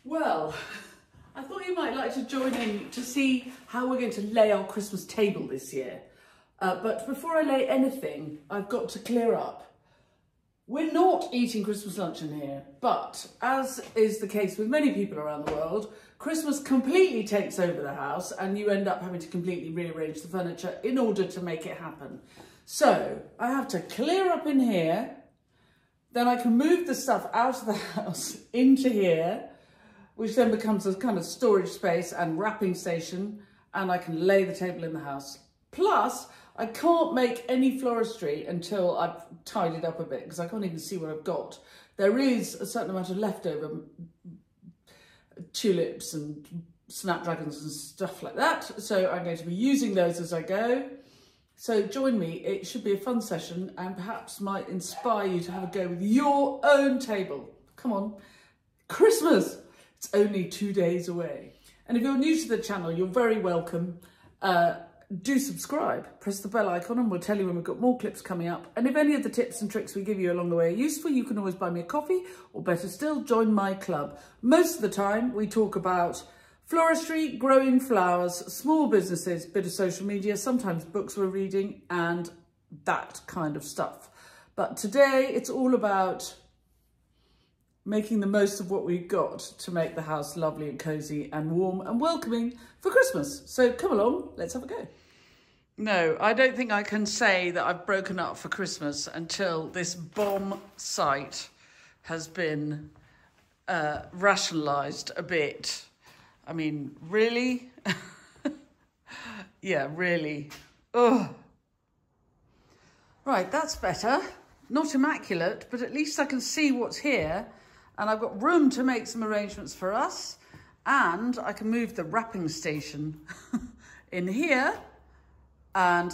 Well, I thought you might like to join in to see how we're going to lay our Christmas table this year. But before I lay anything, I've got to clear up. We're not eating Christmas lunch in here, but as is the case with many people around the world, Christmas completely takes over the house and you end up having to completely rearrange the furniture in order to make it happen. So I have to clear up in here, then I can move the stuff out of the house into here, which then becomes a kind of storage space and wrapping station, and I can lay the table in the house. Plus, I can't make any floristry until I've tidied up a bit because I can't even see what I've got. There is a certain amount of leftover tulips and snapdragons and stuff like that. So I'm going to be using those as I go. So join me. It should be a fun session and perhaps might inspire you to have a go with your own table. Come on, Christmas. It's only 2 days away. And if you're new to the channel, you're very welcome. Do subscribe, press the bell icon and we'll tell you when we've got more clips coming up. And if any of the tips and tricks we give you along the way are useful, you can always buy me a coffee, or better still, join my club. Most of the time we talk about floristry, growing flowers, small businesses, bit of social media, sometimes books we're reading and that kind of stuff. But today it's all about making the most of what we've got to make the house lovely and cozy and warm and welcoming for Christmas. So come along, let's have a go. No, I don't think I can say that I've broken up for Christmas until this bomb site has been rationalised a bit. I mean, really? Yeah, really. Ugh. Right, that's better. Not immaculate, but at least I can see what's here. And I've got room to make some arrangements for us. And I can move the wrapping station in here and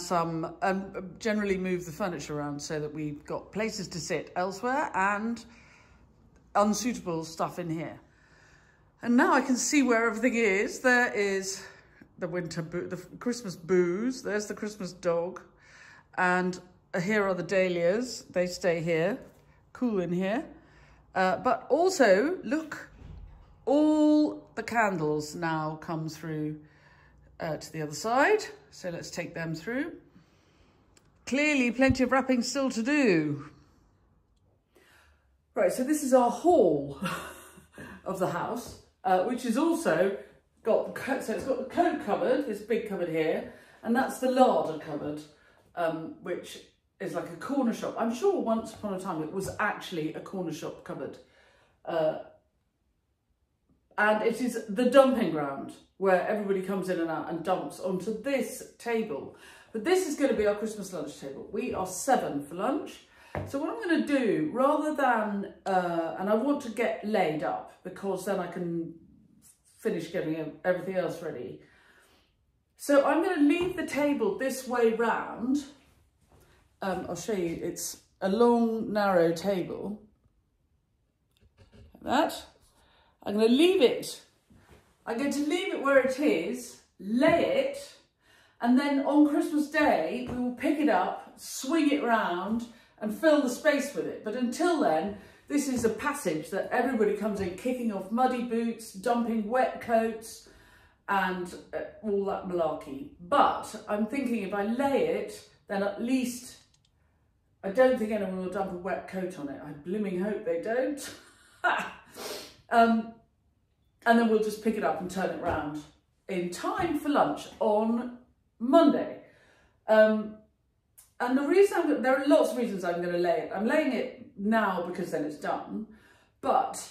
generally move the furniture around so that we've got places to sit elsewhere and unsuitable stuff in here. And now I can see where everything is. There is the Christmas booze. There's the Christmas dog. And here are the dahlias. They stay here, cool in here. But also, look, all the candles now come through to the other side. So let's take them through. Clearly, plenty of wrapping still to do. Right, so this is our hall of the house, which is also got, so it's got the coat cupboard, this big cupboard here, and that's the larder cupboard, which is like a corner shop. I'm sure once upon a time it was actually a corner shop cupboard. And it is the dumping ground where everybody comes in and out and dumps onto this table. But this is going to be our Christmas lunch table. We are 7 for lunch. So what I'm going to do, rather than, and I want to get laid up because then I can finish getting everything else ready. So I'm going to leave the table this way round. I'll show you, it's a long, narrow table. Like that. I'm going to leave it. I'm going to leave it where it is, lay it, and then on Christmas Day, we will pick it up, swing it round, and fill the space with it. But until then, this is a passage that everybody comes in, kicking off muddy boots, dumping wet coats, and all that malarkey. But I'm thinking if I lay it, then at least I don't think anyone will dump a wet coat on it. I blooming hope they don't. And then we'll just pick it up and turn it round in time for lunch on Monday. And the reason there are lots of reasons I'm going to lay it. I'm laying it now because then it's done. But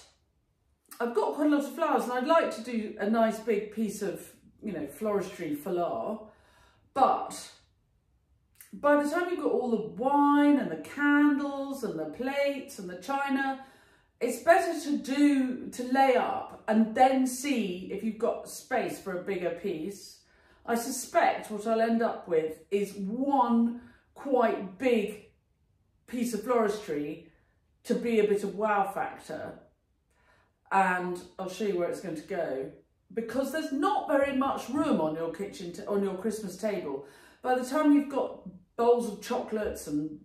I've got quite a lot of flowers and I'd like to do a nice big piece of, you know, floristry foulard. But by the time you've got all the wine and the candles and the plates and the china, it's better to lay up and then see if you've got space for a bigger piece. I suspect what I'll end up with is one quite big piece of floristry to be a bit of wow factor. And I'll show you where it's going to go. Because there's not very much room on your on your Christmas table. By the time you've got bowls of chocolates and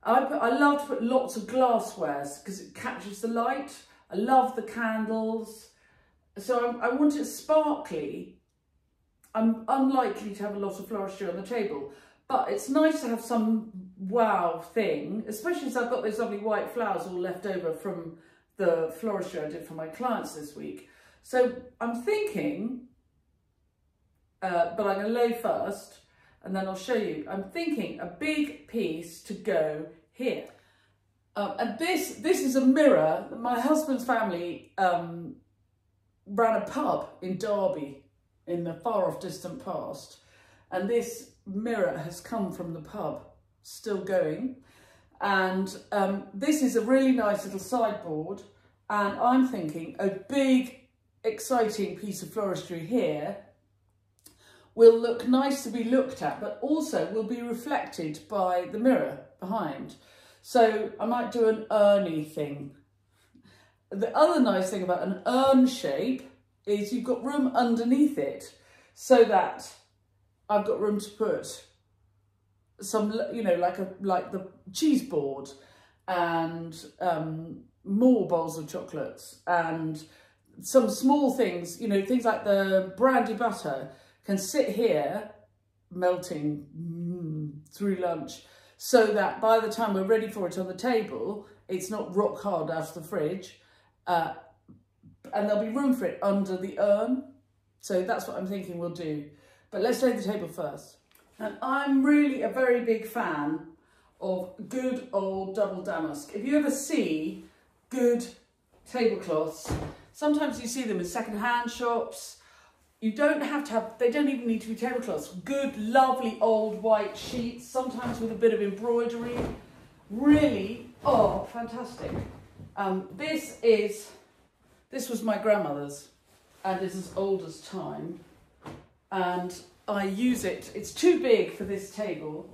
I love to put lots of glasswares because it catches the light. I love the candles. So I want it sparkly. I'm unlikely to have a lot of floristry on the table, but it's nice to have some wow thing, especially as I've got those lovely white flowers all left over from the floristry I did for my clients this week. So I'm thinking, but I'm going to lay first and then I'll show you. I'm thinking a big piece to go here. And this is a mirror. My husband's family ran a pub in Derby in the far off distant past. And this mirror has come from the pub, still going. And this is a really nice little sideboard. And I'm thinking a big, exciting piece of floristry here will look nice to be looked at, but also will be reflected by the mirror behind. So I might do an urny thing. The other nice thing about an urn shape is you've got room underneath it, so that I've got room to put some, you know, like the cheese board and more bowls of chocolates and some small things, you know, things like the brandy butter can sit here melting through lunch, so that by the time we're ready for it on the table, it's not rock hard out of the fridge, and there'll be room for it under the urn. So that's what I'm thinking we'll do. But let's lay the table first. And I'm really a very big fan of good old double damask. If you ever see good tablecloths, sometimes you see them in second-hand shops. You don't have to have, they don't even need to be tablecloths. Good, lovely old white sheets, sometimes with a bit of embroidery. Really, oh, fantastic. This was my grandmother's, and it's as old as time. And I use it, it's too big for this table.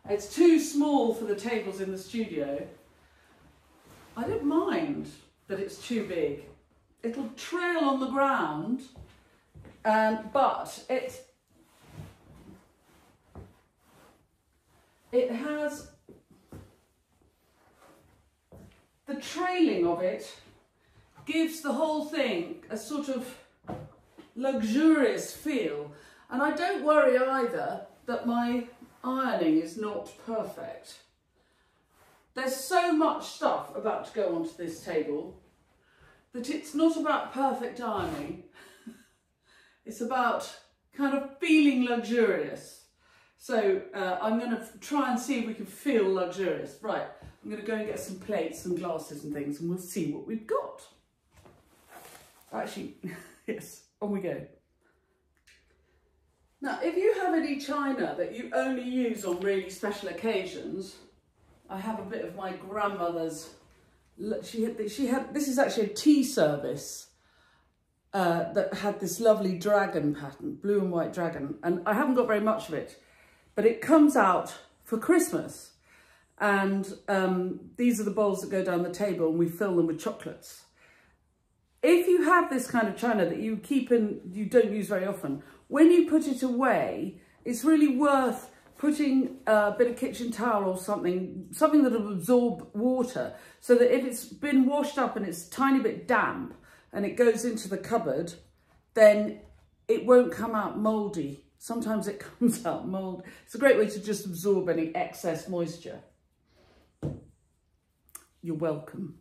It's too small for the tables in the studio. I don't mind that it's too big. It'll trail on the ground, but it has, the trailing of it gives the whole thing a sort of luxurious feel. And I don't worry either that my ironing is not perfect. There's so much stuff about to go onto this table that it's not about perfect ironing. It's about kind of feeling luxurious. So I'm going to try and see if we can feel luxurious. Right, I'm going to go and get some plates and glasses and things, and we'll see what we've got. Actually, yes, on we go. Now, if you have any china that you only use on really special occasions, I have a bit of my grandmother's. She had this is actually a tea service that had this lovely dragon pattern, blue and white dragon, and I haven't got very much of it, but it comes out for Christmas, and these are the bowls that go down the table, and we fill them with chocolates. If you have this kind of china that you keep and you don't use very often, when you put it away, it's really worth putting a bit of kitchen towel or something that will absorb water, so that if it's been washed up and it's a tiny bit damp and it goes into the cupboard, then it won't come out mouldy. Sometimes it comes out mould. It's a great way to just absorb any excess moisture. You're welcome.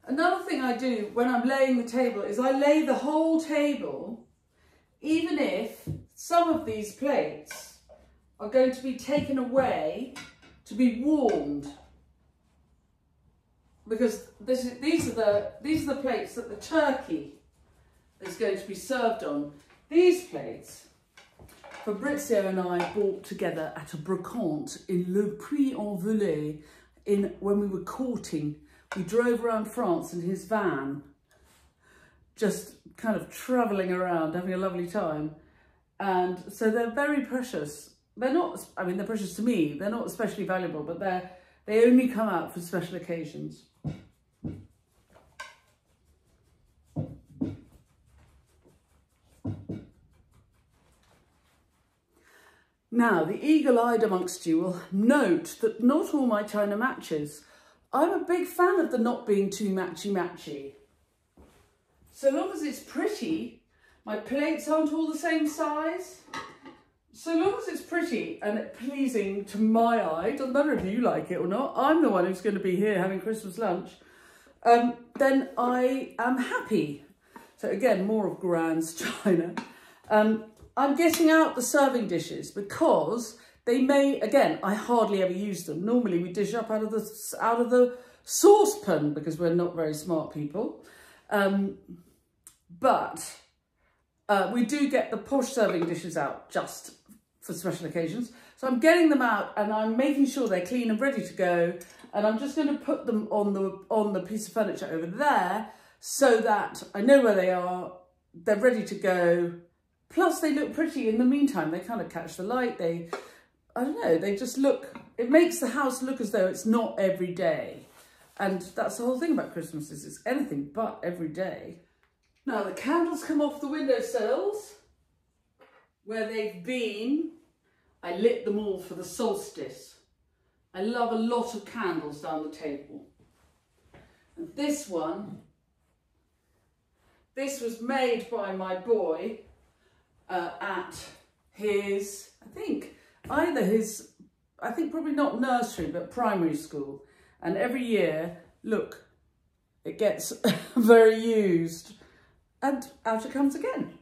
Another thing I do when I'm laying the table is I lay the whole table, even if some of these plates are going to be taken away to be warmed, because these are the plates that the turkey is going to be served on. These plates, Fabrizio and I bought together at a brocante in Le Puy-en-Velay when we were courting. We drove around France in his van, just kind of travelling around, having a lovely time. And so they're very precious. They're not, I mean, they're precious to me. They're not especially valuable, but they only come out for special occasions. Now, the eagle-eyed amongst you will note that not all my china matches. I'm a big fan of the not being too matchy-matchy. So long as it's pretty, my plates aren't all the same size. So long as it's pretty and pleasing to my eye, doesn't matter if you like it or not, I'm the one who's going to be here having Christmas lunch, then I am happy. So again, more of Grand's china. I'm getting out the serving dishes because they may, again, I hardly ever use them. Normally we dish up out of the saucepan because we're not very smart people. But we do get the posh serving dishes out just for special occasions. So I'm getting them out and I'm making sure they're clean and ready to go. And I'm just going to put them on the piece of furniture over there so that I know where they are. They're ready to go. Plus they look pretty in the meantime. They kind of catch the light. I don't know, they just look, it makes the house look as though it's not every day. And that's the whole thing about Christmas, is it's anything but every day. Now the candles come off the windowsills where they've been. I lit them all for the solstice. I love a lot of candles down the table. And this one, this was made by my boy at his, I think probably not nursery, but primary school. And every year, look, it gets very used. And out it comes again.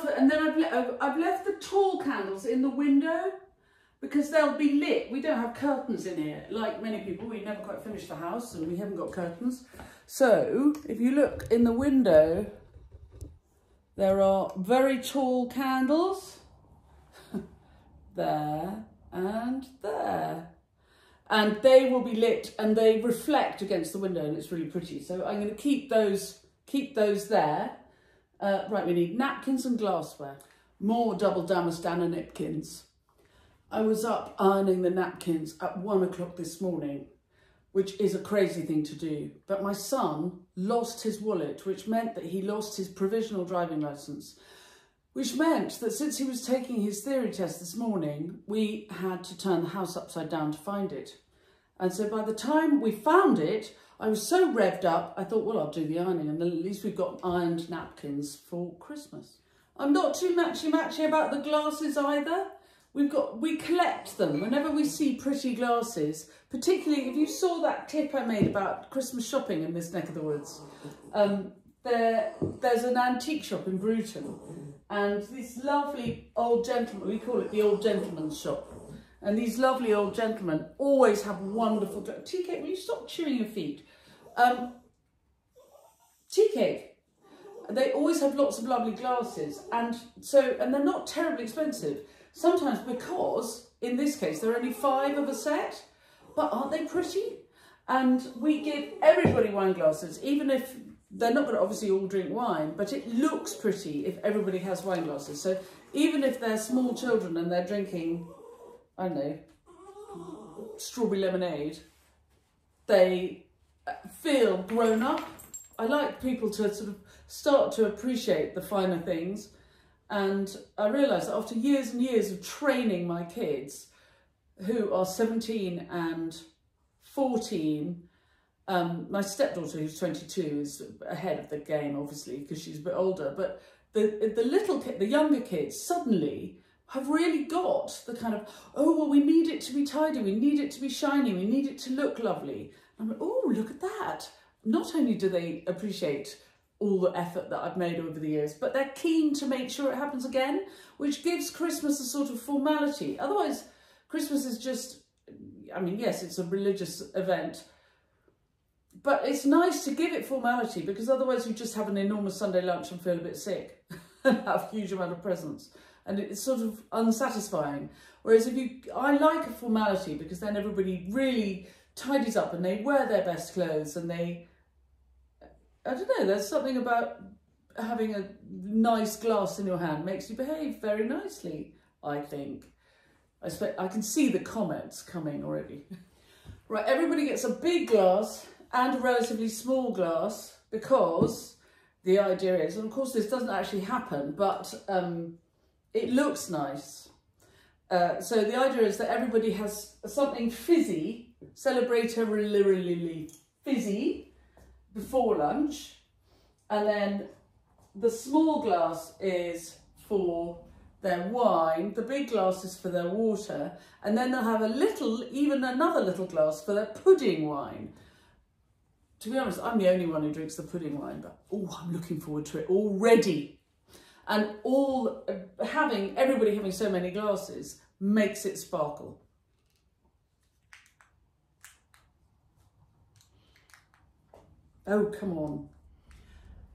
And then I've left the tall candles in the window because they'll be lit. We don't have curtains in here. Like many people, we never quite finished the house and we haven't got curtains. So if you look in the window, there are very tall candles there and there. And they will be lit and they reflect against the window and it's really pretty. So I'm going to keep those there. Right, we need napkins and glassware. More double Damascena napkins. I was up ironing the napkins at 1 o'clock this morning, which is a crazy thing to do. But my son lost his wallet, which meant that he lost his provisional driving licence, which meant that since he was taking his theory test this morning, we had to turn the house upside down to find it. And so by the time we found it, I was so revved up, I thought, well, I'll do the ironing and then at least we've got ironed napkins for Christmas. I'm not too matchy-matchy about the glasses either. We collect them whenever we see pretty glasses, particularly if you saw that tip I made about Christmas shopping in this neck of the woods. There's an antique shop in Bruton and this lovely old gentleman, we call it the old gentleman's shop. And these lovely old gentlemen always have wonderful... Tea cake, will you stop chewing your feet? Tea cake. They always have lots of lovely glasses. And they're not terribly expensive. Sometimes because, in this case, there are only 5 of a set. But aren't they pretty? And we give everybody wine glasses, even if they're not going to obviously all drink wine. But it looks pretty if everybody has wine glasses. So even if they're small children and they're drinking... I don't know, strawberry lemonade, they feel grown up. I like people to sort of start to appreciate the finer things. And I realised that after years and years of training my kids, who are 17 and 14, my stepdaughter, who's 22, is ahead of the game, obviously, because she's a bit older. But the younger kids suddenly have really got the kind of, oh, well, we need it to be tidy, we need it to be shiny, we need it to look lovely. I'm like, oh, look at that. Not only do they appreciate all the effort that I've made over the years, but they're keen to make sure it happens again, which gives Christmas a sort of formality. Otherwise, Christmas is just, I mean, yes, it's a religious event, but it's nice to give it formality because otherwise you just have an enormous Sunday lunch and feel a bit sick. and have a huge amount of presents. And it's sort of unsatisfying. Whereas I like a formality, because then everybody really tidies up and they wear their best clothes, and I don't know, there's something about having a nice glass in your hand makes you behave very nicely, I think. I can see the comments coming already. Right, everybody gets a big glass and a relatively small glass, because the idea is, and of course this doesn't actually happen, but it looks nice. So the idea is that everybody has something fizzy, celebratorily fizzy, before lunch, and then the small glass is for their wine, the big glass is for their water, and then they'll have even another little glass for their pudding wine. To be honest, I'm the only one who drinks the pudding wine, but oh, I'm looking forward to it already. And everybody having so many glasses makes it sparkle. Oh, come on.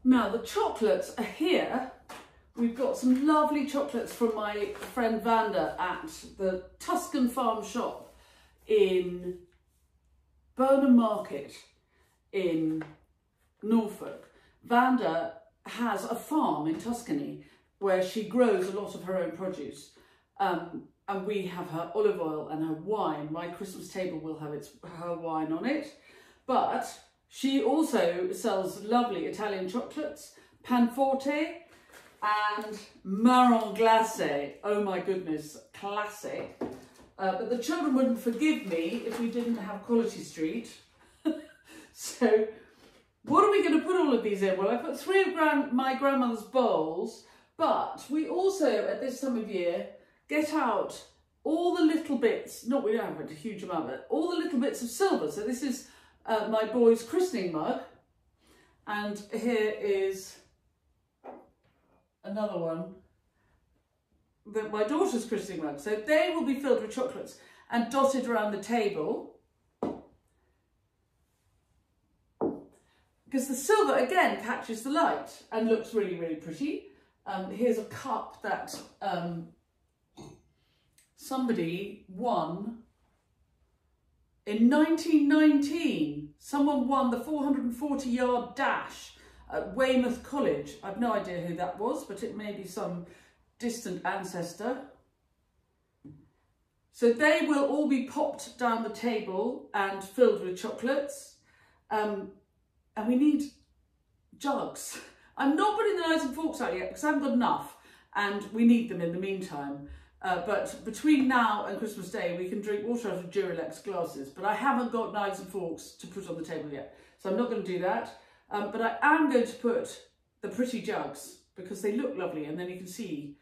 Now the chocolates are here. We've got some lovely chocolates from my friend Vanda at the Tuscan Farm shop in Burnham Market in Norfolk. Vanda has a farm in Tuscany where she grows a lot of her own produce. And we have her olive oil and her wine. My Christmas table will have her wine on it. But she also sells lovely Italian chocolates, Panforte and Marron Glacé. Oh my goodness, classic. But the children wouldn't forgive me if we didn't have Quality Street. So what are we going to put all of these in? Well, I put 3 of my grandmother's bowls, but we also, at this time of year, get out all the little bits, we don't have a huge amount, but all the little bits of silver. So this is my boy's christening mug, and here is another one, my daughter's christening mug. So they will be filled with chocolates and dotted around the table. Because the silver, again, catches the light and looks really, really pretty. Here's a cup that somebody won in 1919. Someone won the 440-yard dash at Weymouth College. I've no idea who that was, but it may be some distant ancestor. So they will all be popped down the table and filled with chocolates. And we need jugs. I'm not putting the knives and forks out yet because I haven't got enough, and we need them in the meantime. But between now and Christmas Day, we can drink water out of Duralex glasses, but I haven't got knives and forks to put on the table yet. So I'm not going to do that. But I am going to put the pretty jugs because they look lovely, and then you can see,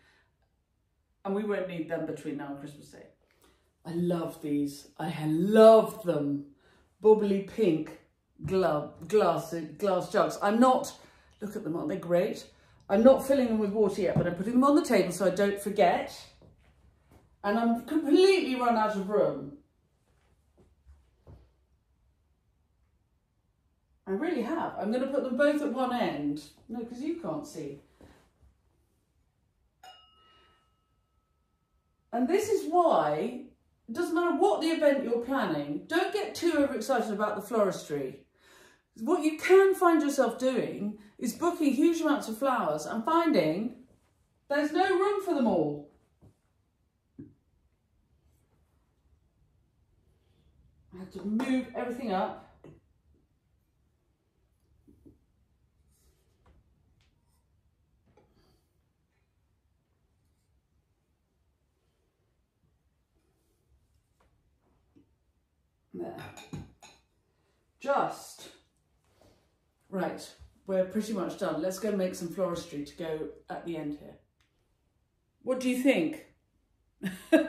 and we won't need them between now and Christmas Day. I love these. I love them. Bubbly pink glass jugs. I'm not, look at them, aren't they great? I'm not filling them with water yet, but I'm putting them on the table so I don't forget. And I'm completely run out of room. I really have. I'm going to put them both at one end. No, because you can't see. And this is why, it doesn't matter what the event you're planning, don't get too overexcited about the floristry. What you can find yourself doing is booking huge amounts of flowers and finding there's no room for them all. I have to move everything up. There. Just. Right, we're pretty much done. Let's go make some floristry to go at the end here. What do you think?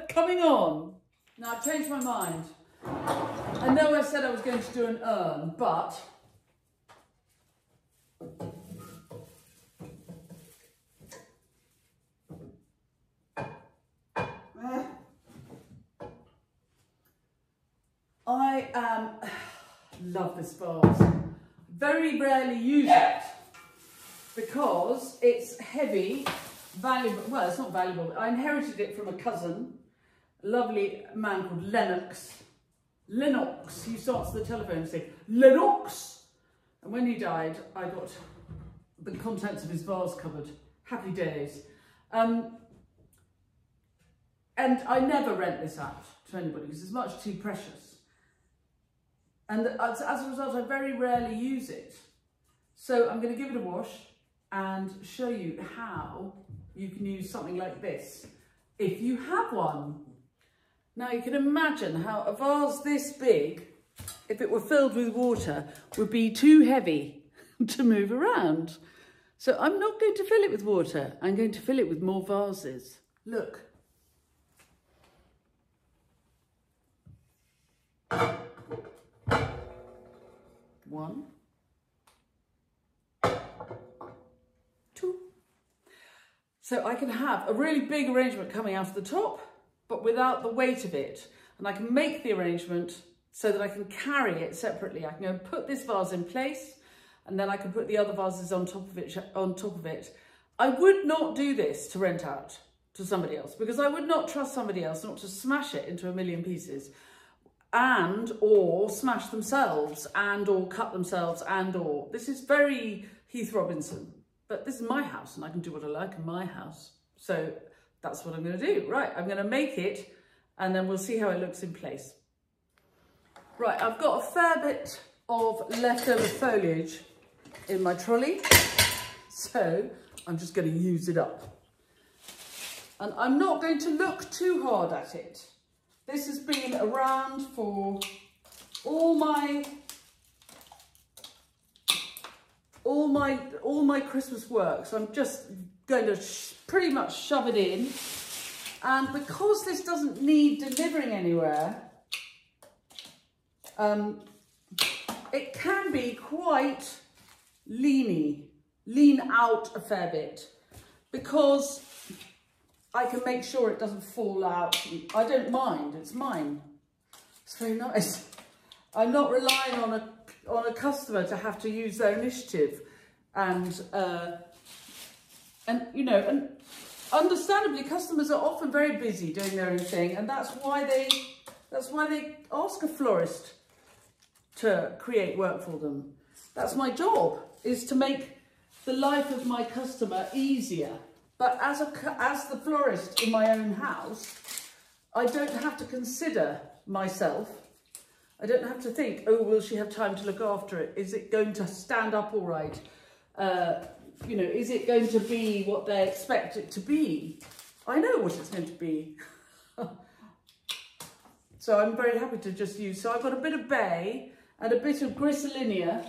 Coming on. Now, I've changed my mind. I know I said I was going to do an urn, but I love this vase. Very rarely use it because it's heavy valuable, well, it's not valuable. I inherited it from a cousin, a lovely man called Lennox. Lennox, he used to answer the telephone and say, Lennox! And when he died, I got the contents of his vase cupboard. Happy days. And I never rent this out to anybody because it's much too precious. And as a result, I very rarely use it. So I'm going to give it a wash and show you how you can use something like this if you have one. Now you can imagine how a vase this big, if it were filled with water, would be too heavy to move around. So I'm not going to fill it with water, I'm going to fill it with more vases. Look. One. Two. So I can have a really big arrangement coming out of the top, but without the weight of it. And I can make the arrangement so that I can carry it separately. I can go and put this vase in place, and then I can put the other vases on top of it. I would not do this to rent out to somebody else because I would not trust somebody else not to smash it into a million pieces and or smash themselves and or cut themselves and or. This is very Heath Robinson, but this is my house and I can do what I like in my house. So that's what I'm going to do. Right, I'm going to make it and then we'll see how it looks in place. Right, I've got a fair bit of leftover foliage in my trolley, so I'm just going to use it up. And I'm not going to look too hard at it. This has been around for all my Christmas work, so I'm just going to pretty much shove it in. And because this doesn't need delivering anywhere, it can be quite lean out a fair bit, because I can make sure it doesn't fall out. I don't mind, it's mine. It's very nice. I'm not relying on a customer to have to use their initiative, and you know, and understandably customers are often very busy doing their own thing, and that's why they ask a florist to create work for them. That's my job, is to make the life of my customer easier. But as the florist in my own house, I don't have to consider myself. I don't have to think, oh, will she have time to look after it? Is it going to stand up all right? You know, is it going to be what they expect it to be? I know what it's going to be. So I'm very happy to just use. So I've got a bit of bay and a bit of gristolinia.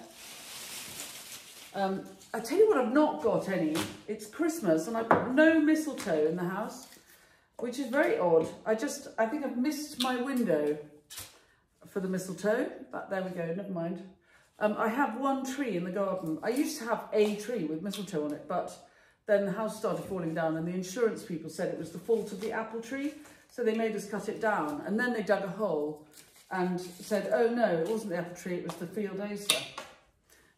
I tell you what, I've not got any. It's Christmas and I've got no mistletoe in the house, which is very odd. I think I've missed my window for the mistletoe, but there we go, never mind. I have one tree in the garden. I used to have a tree with mistletoe on it, but then the house started falling down and the insurance people said it was the fault of the apple tree, so they made us cut it down. And then they dug a hole and said, oh no, it wasn't the apple tree, it was the field acer.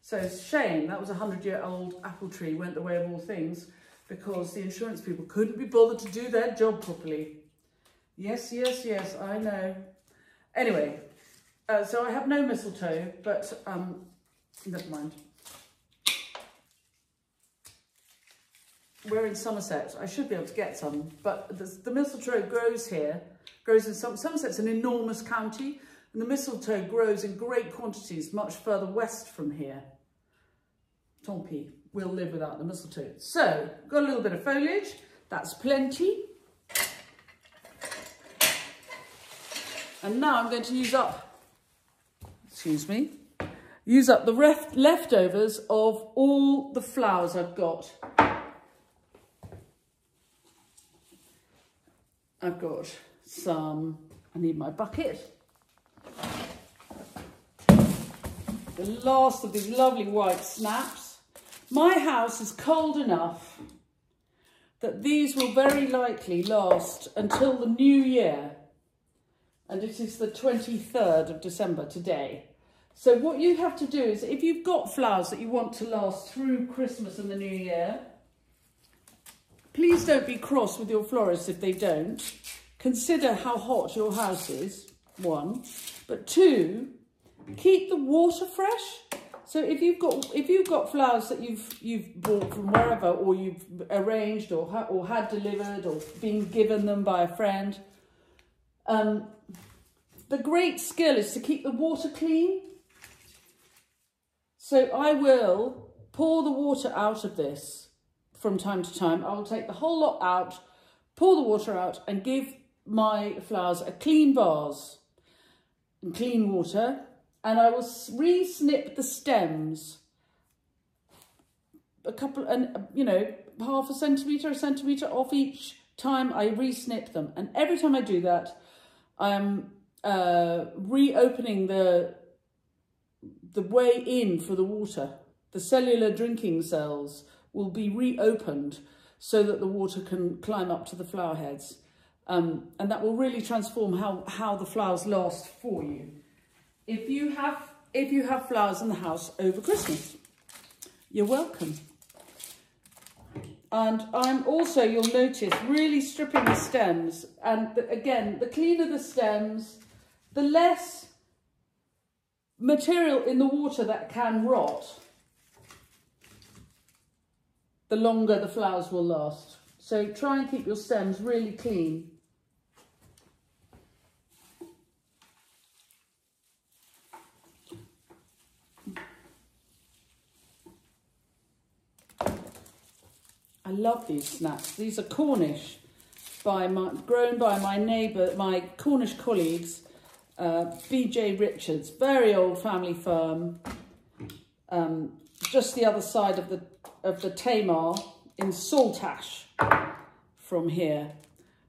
So it's a shame, that was a 100-year-old apple tree, went the way of all things, because the insurance people couldn't be bothered to do their job properly. Yes, yes, yes, I know. Anyway, so I have no mistletoe, but never mind. We're in Somerset. I should be able to get some, but the mistletoe grows here, grows in Somerset's an enormous county, and the mistletoe grows in great quantities much further west from here. Tant pis, we'll live without the mistletoe. So, got a little bit of foliage, that's plenty. And now I'm going to use up the leftovers of all the flowers I've got. I've got some, I need my bucket. The last of these lovely white snaps. My house is cold enough that these will very likely last until the new year. And it is the 23rd of December today. So what you have to do is, if you've got flowers that you want to last through Christmas and the new year, please don't be cross with your florists if they don't. Consider how hot your house is, 1. But 2, keep the water fresh. So if you've got flowers that you've bought from wherever, or you've arranged, or had delivered, or been given them by a friend, the great skill is to keep the water clean. So I will pour the water out of this from time to time. I will take the whole lot out, pour the water out, and give my flowers a clean vase and clean water. And I will re-snip the stems a couple, and half a centimetre off each time I re-snip them. And every time I do that, I'm reopening the way in for the water. The cellular drinking cells will be reopened so that the water can climb up to the flower heads. And that will really transform how the flowers last for you. If you have flowers in the house over Christmas, you're welcome. And I'm also, you'll notice, really stripping the stems. And again, the cleaner the stems, the less material in the water that can rot, the longer the flowers will last. So try and keep your stems really clean. I love these snaps. These are Cornish, grown by my neighbour, my Cornish colleagues, B.J. Richards, very old family firm, just the other side of the Tamar in Saltash from here.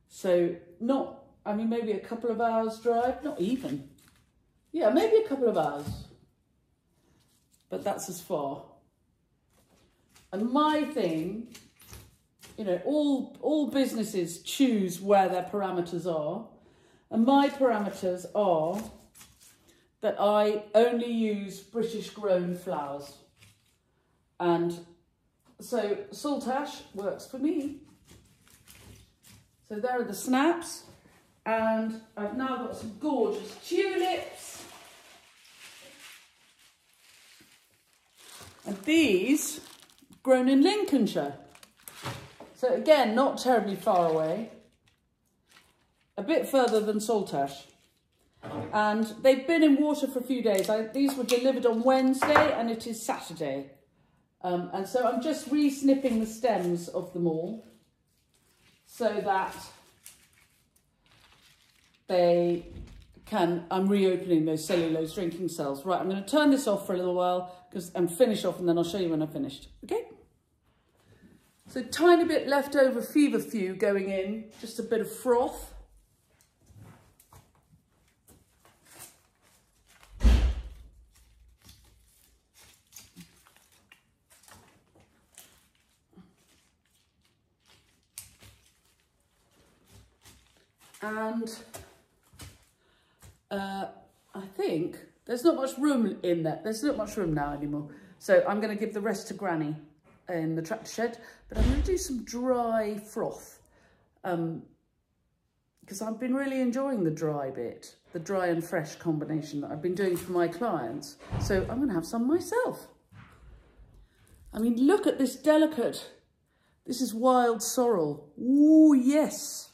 So maybe a couple of hours drive, not even. Yeah, maybe a couple of hours, but that's as far. And my thing, all businesses choose where their parameters are. And my parameters are that I only use British grown flowers. And so Saltash works for me. So there are the snaps. And I've now got some gorgeous tulips. And these, grown in Lincolnshire. So again, not terribly far away, a bit further than Saltash. And they've been in water for a few days. These were delivered on Wednesday and it is Saturday. And so I'm just re-snipping the stems of them all so that I'm reopening those cellulose drinking cells. Right, I'm going to turn this off for a little while and finish off, and then I'll show you when I've finished. Okay? So tiny bit leftover feverfew going in, just a bit of froth. And I think there's not much room in there. There's not much room now anymore. So I'm going to give the rest to Granny in the tractor shed, but I'm going to do some dry froth because I've been really enjoying the dry bit, the dry and fresh combination that I've been doing for my clients. So I'm going to have some myself. I mean, look at this delicate, this is wild sorrel. Ooh, yes.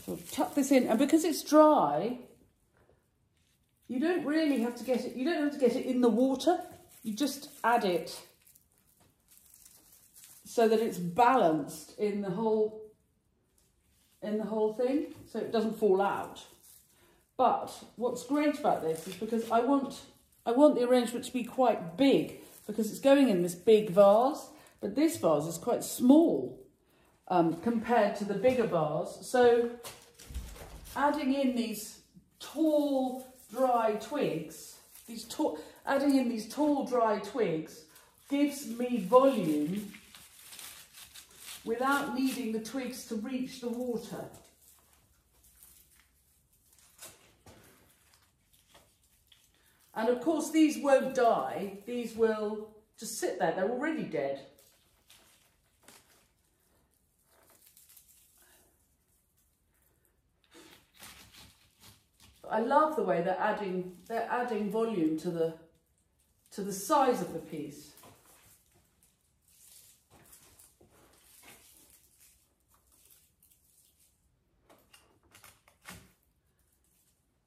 So tuck this in, and because it's dry, you don't really have to get it, you don't have to get it in the water. You just add it so that it's balanced in the whole thing, so it doesn't fall out. But what's great about this is because I want the arrangement to be quite big because it's going in this big vase, but this vase is quite small compared to the bigger vase. So adding in these tall, dry twigs, adding in these tall, dry twigs gives me volume without needing the twigs to reach the water. And of course these won't die, these will just sit there, they're already dead. I love the way they're adding volume to the size of the piece.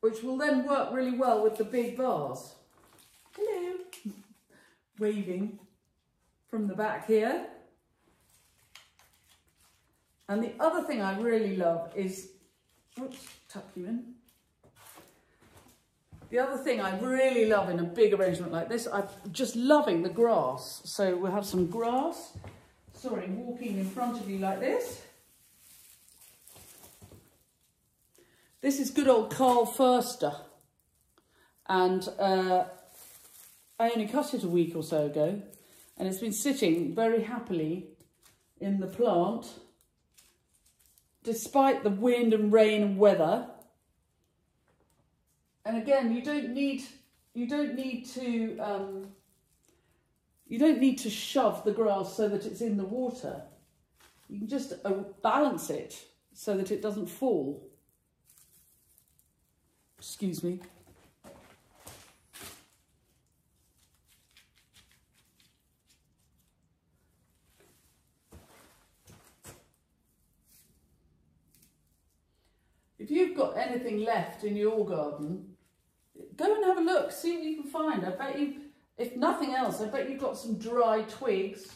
Which will then work really well with the big vase. Hello. Waving from the back here. And the other thing I really love is, oops, tuck you in. The other thing I really love in a big arrangement like this, I'm just loving the grass. So we'll have some grass, sorry, walking in front of you like this. This is good old Carl Förster, and I only cut it a week or so ago, and it's been sitting very happily in the plant, despite the wind and rain and weather. And again, you don't need to shove the grass so that it's in the water. You can just balance it so that it doesn't fall. Excuse me. If you've got anything left in your garden, go and have a look, see what you can find. I bet you, if nothing else, I bet you've got some dry twigs.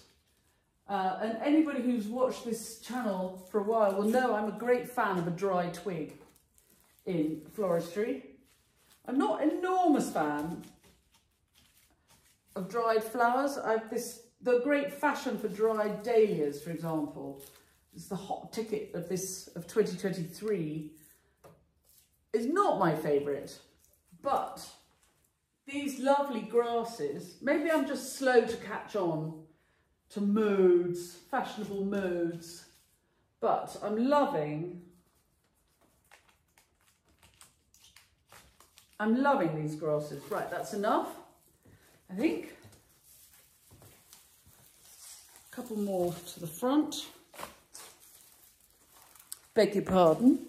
And anybody who's watched this channel for a while will know I'm a great fan of a dry twig in floristry. I'm not an enormous fan of dried flowers. The great fashion for dried dahlias, for example, is the hot ticket of 2023. Is not my favourite, but these lovely grasses, maybe I'm just slow to catch on to modes, fashionable modes, but I'm loving these grasses. Right, that's enough, I think. A couple more to the front. Beg your pardon.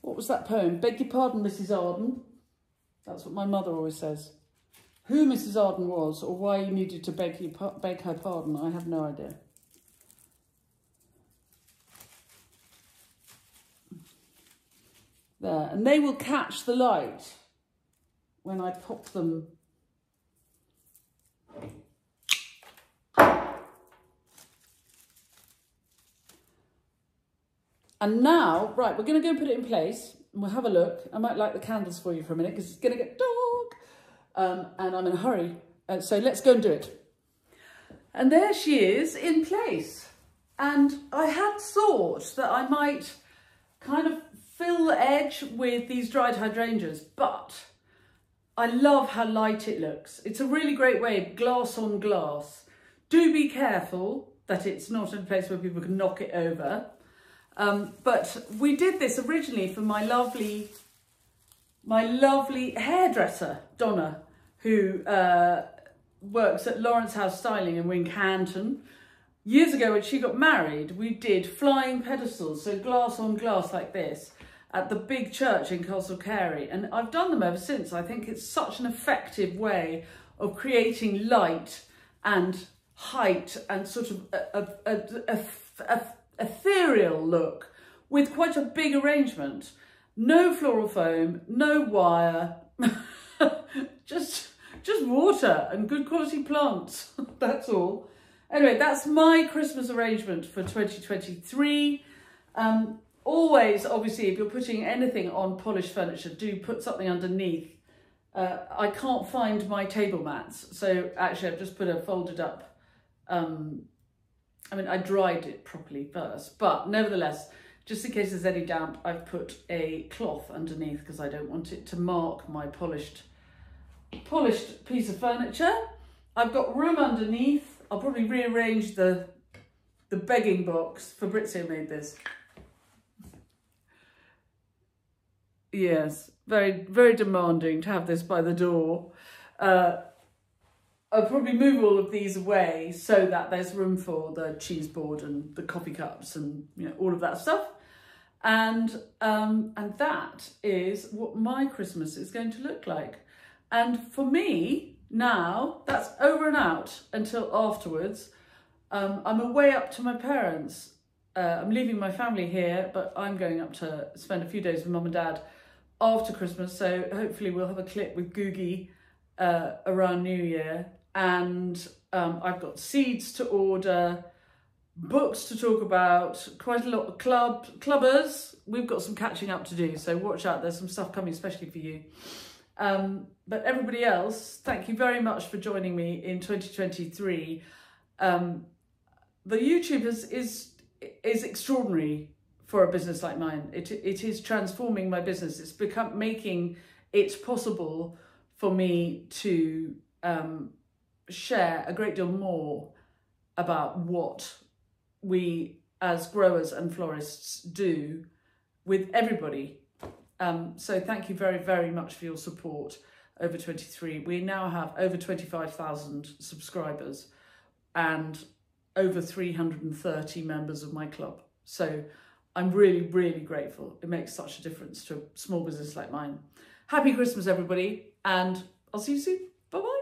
What was that poem? Beg your pardon, Mrs. Arden. That's what my mother always says. Who Mrs. Arden was or why you needed to beg her pardon, I have no idea. There, and they will catch the light when I pop them. And now, right, we're going to go and put it in place and we'll have a look. I might light the candles for you for a minute because it's going to get dark and I'm in a hurry. So let's go and do it. And there she is in place. And I had thought that I might kind of fill the edge with these dried hydrangeas, but I love how light it looks. It's a really great way, glass on glass. Do be careful that it's not in a place where people can knock it over. But we did this originally for my lovely hairdresser, Donna, who works at Lawrence House Styling in Wincanton. Years ago when she got married, we did flying pedestals, so glass on glass like this, at the big church in Castle Carey. And I've done them ever since. I think it's such an effective way of creating light and height and sort of a ethereal look with quite a big arrangement. No floral foam, no wire, just water and good quality plants. That's all. Anyway, that's my Christmas arrangement for 2023. Always, obviously, if you're putting anything on polished furniture, do put something underneath. I can't find my table mats, so actually I've just put a folded up, I mean, I dried it properly first, but nevertheless, just in case there's any damp, I've put a cloth underneath because I don't want it to mark my polished piece of furniture. I've got room underneath. I'll probably rearrange the begging box. Fabrizio made this. Yes, very, very demanding to have this by the door. I'll probably move all of these away so that there's room for the cheese board and the coffee cups and all of that stuff. And that is what my Christmas is going to look like. And for me now, that's over and out until afterwards. I'm away up to my parents. I'm leaving my family here, but I'm going up to spend a few days with Mum and Dad after Christmas. So hopefully we'll have a clip with Googie around New Year. And I've got seeds to order, books to talk about, quite a lot of clubbers. We've got some catching up to do, so watch out. There's some stuff coming especially for you. But everybody else, thank you very much for joining me in 2023. The YouTube is extraordinary for a business like mine. It is transforming my business. It's making it possible for me to share a great deal more about what we as growers and florists do with everybody. So thank you very, very much for your support over 23. We now have over 25,000 subscribers and over 330 members of my club. So I'm really, really grateful. It makes such a difference to a small business like mine. Happy Christmas, everybody, and I'll see you soon. Bye-bye.